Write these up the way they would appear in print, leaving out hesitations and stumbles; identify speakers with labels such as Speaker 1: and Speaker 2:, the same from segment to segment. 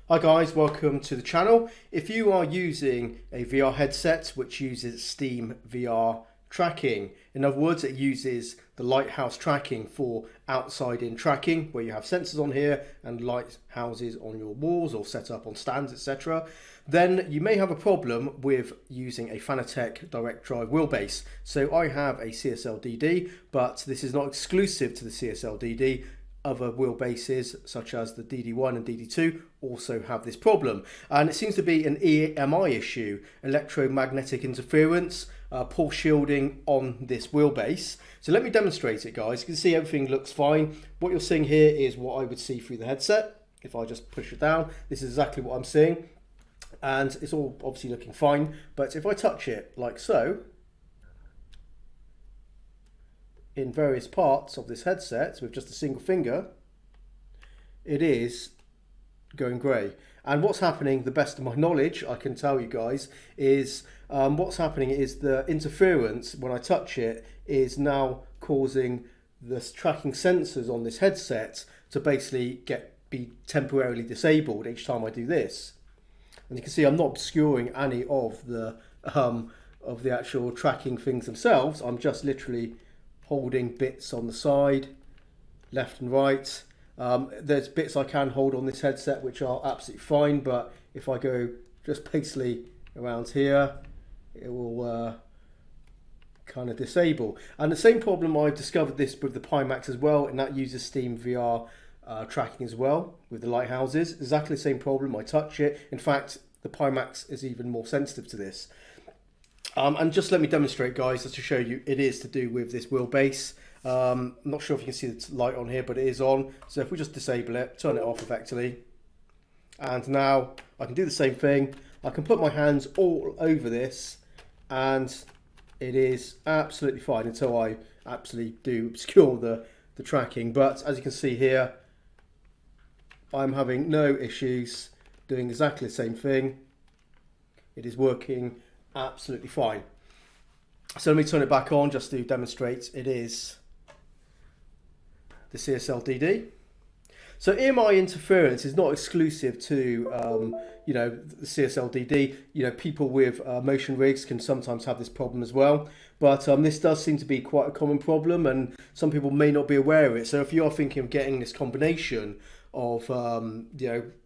Speaker 1: Hi guys, welcome to the channel. If you are using a VR headset which uses SteamVR tracking, in other words it uses the Lighthouse tracking for outside-in tracking where you have sensors on here and lighthouses on your walls or set up on stands, etc., then you may have a problem with using a Fanatec direct drive wheelbase. So I have a CSL DD, but this is not exclusive to the CSL DD. Other wheelbases such as the DD1 and DD2 also have this problem, and it seems to be an EMI issue, electromagnetic interference, poor shielding on this wheelbase. So let me demonstrate it, guys. You can see everything looks fine. What you're seeing here is what I would see through the headset. If I just push it down, this is exactly what I'm seeing, and it's all obviously looking fine. But if I touch it like so, in various parts of this headset with just a single finger, it is going grey. And what's happening, the best of my knowledge, I can tell you guys, is what's happening is the interference when I touch it is now causing the tracking sensors on this headset to basically be temporarily disabled each time I do this. And you can see I'm not obscuring any of the actual tracking things themselves. I'm just literally holding bits on the side, left and right. There's bits I can hold on this headset which are absolutely fine, but if I go just basically around here, it will kind of disable. And the same problem, I've discovered this with the Pimax as well, and that uses SteamVR tracking as well with the lighthouses. Exactly the same problem. I touch it. In fact, the Pimax is even more sensitive to this. And just let me demonstrate, guys, just to show you it is to do with this wheelbase. I'm not sure if you can see the light on here, but it is on. So if we just disable it, turn it off effectively, and now I can do the same thing. I can put my hands all over this and it is absolutely fine until I absolutely do obscure the tracking. But as you can see here, I'm having no issues doing exactly the same thing. It is working absolutely fine. So let me turn it back on just to demonstrate it is the CSL DD. So EMI interference is not exclusive to the CSL DD. People with motion rigs can sometimes have this problem as well, but this does seem to be quite a common problem and some people may not be aware of it. So if you are thinking of getting this combination of type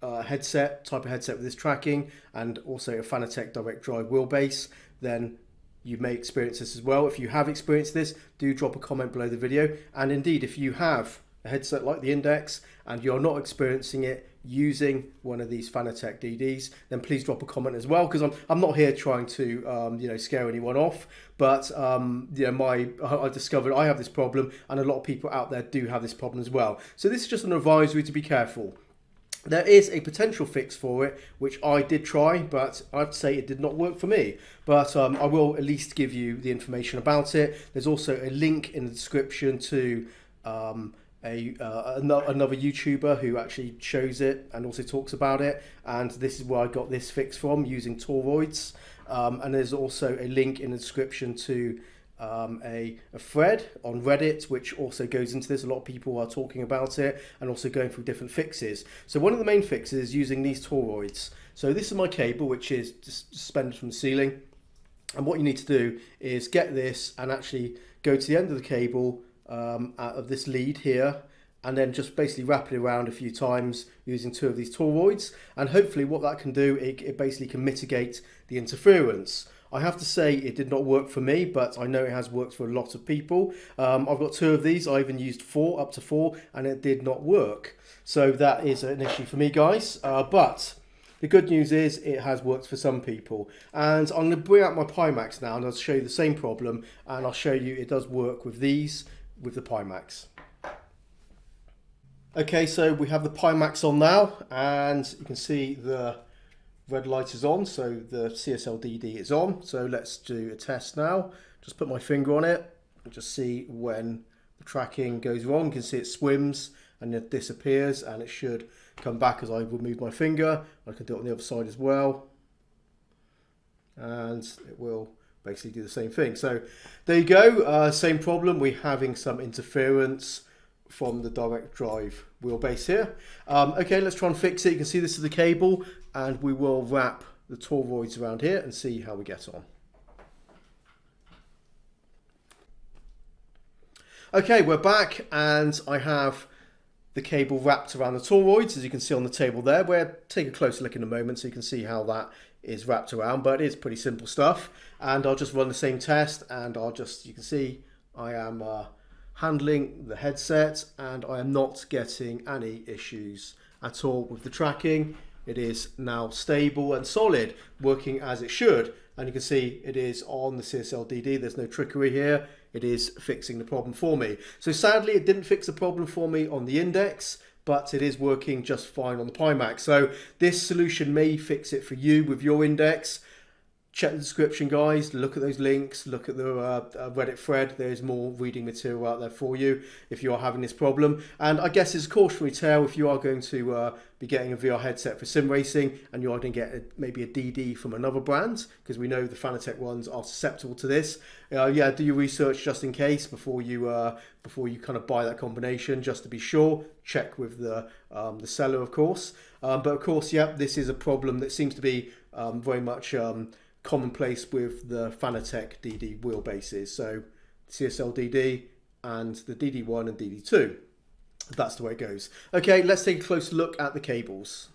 Speaker 1: of headset with this tracking and also a Fanatec direct drive wheelbase, then you may experience this as well. If you have experienced this, do drop a comment below the video. And indeed, if you have a headset like the Index and you're not experiencing it using one of these Fanatec DDs, then please drop a comment as well, because I'm not here trying to scare anyone off, but I discovered I have this problem and a lot of people out there do have this problem as well. So this is just an advisory to be careful. There is a potential fix for it, which I did try, but I have to say it did not work for me. But I will at least give you the information about it. There's also a link in the description to another YouTuber who actually shows it and also talks about it. And this is where I got this fix from, using toroids. And there's also a link in the description to a thread on Reddit which also goes into this. A lot of people are talking about it and also going through different fixes. So one of the main fixes is using these toroids. So this is my cable, which is suspended from the ceiling, and what you need to do is get this and actually go to the end of the cable out of this lead here, and then just basically wrap it around a few times using two of these toroids, and hopefully what that can do, it basically can mitigate the interference. I have to say it did not work for me, but I know it has worked for a lot of people. I've got two of these. I even used up to four, and it did not work. So that is an issue for me, guys. But the good news is it has worked for some people. And I'm going to bring out my Pimax now, and I'll show you the same problem, and I'll show you it does work with these, with the Pimax. Okay, so we have the Pimax on now, and you can see the red light is on, so the CSL DD is on. So let's do a test now. Just put my finger on it and just see when the tracking goes wrong. You can see it swims and it disappears, and it should come back as I remove my finger. I can do it on the other side as well, and it will basically do the same thing. So there you go, same problem. We're having some interference from the direct drive wheelbase here. Okay, let's try and fix it. You can see this is the cable, and we will wrap the toroids around here and see how we get on. Okay, we're back, and I have the cable wrapped around the toroids, as you can see on the table there. We'll take a closer look in a moment so you can see how that is wrapped around, but it's pretty simple stuff. And I'll just run the same test, and you can see I am handling the headset, and I am not getting any issues at all with the tracking. It is now stable and solid, working as it should. And you can see it is on the CSL DD. There's no trickery here. It is fixing the problem for me. So sadly, it didn't fix the problem for me on the Index, but it is working just fine on the Pimax. So this solution may fix it for you with your Index. Check the description, guys. Look at those links. Look at the Reddit thread. There's more reading material out there for you if you are having this problem. And I guess it's a cautionary tale if you are going to be getting a VR headset for sim racing, and you are going to get maybe a DD from another brand, because we know the Fanatec ones are susceptible to this. Yeah, do your research just in case before you kind of buy that combination, just to be sure. Check with the seller, of course. But of course, yeah, this is a problem that seems to be very much commonplace with the Fanatec DD wheelbases. So CSL DD and the DD1 and DD2. That's the way it goes. Okay, let's take a closer look at the cables.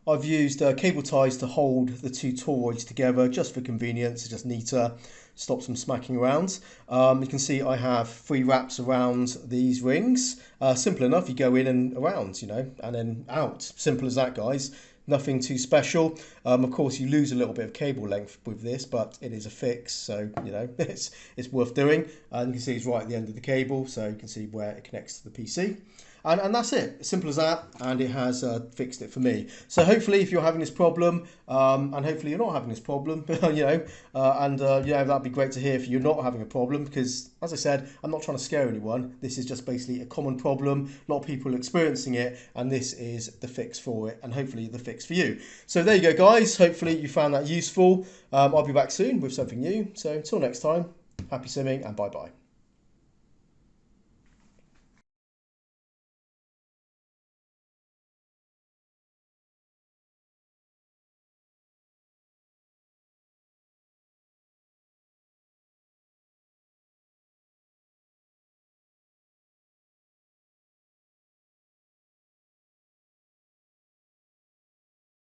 Speaker 1: I've used cable ties to hold the two toroids together just for convenience. It's just neater, stops them smacking around. You can see I have 3 wraps around these rings. Simple enough, you go in and around, you know, and then out. Simple as that, guys. Nothing too special. Of course, you lose a little bit of cable length with this, but it is a fix, so you know it's worth doing. And you can see it's right at the end of the cable, so you can see where it connects to the PC. And that's it. Simple as that, and it has fixed it for me. So hopefully, if you're having this problem, and hopefully you're not having this problem, you know, yeah, that'd be great to hear if you're not having a problem, because as I said, I'm not trying to scare anyone. This is just basically a common problem. A lot of people are experiencing it, and this is the fix for it, and hopefully the fix for you. So there you go, guys. Hopefully you found that useful. I'll be back soon with something new. So until next time, happy simming and bye-bye.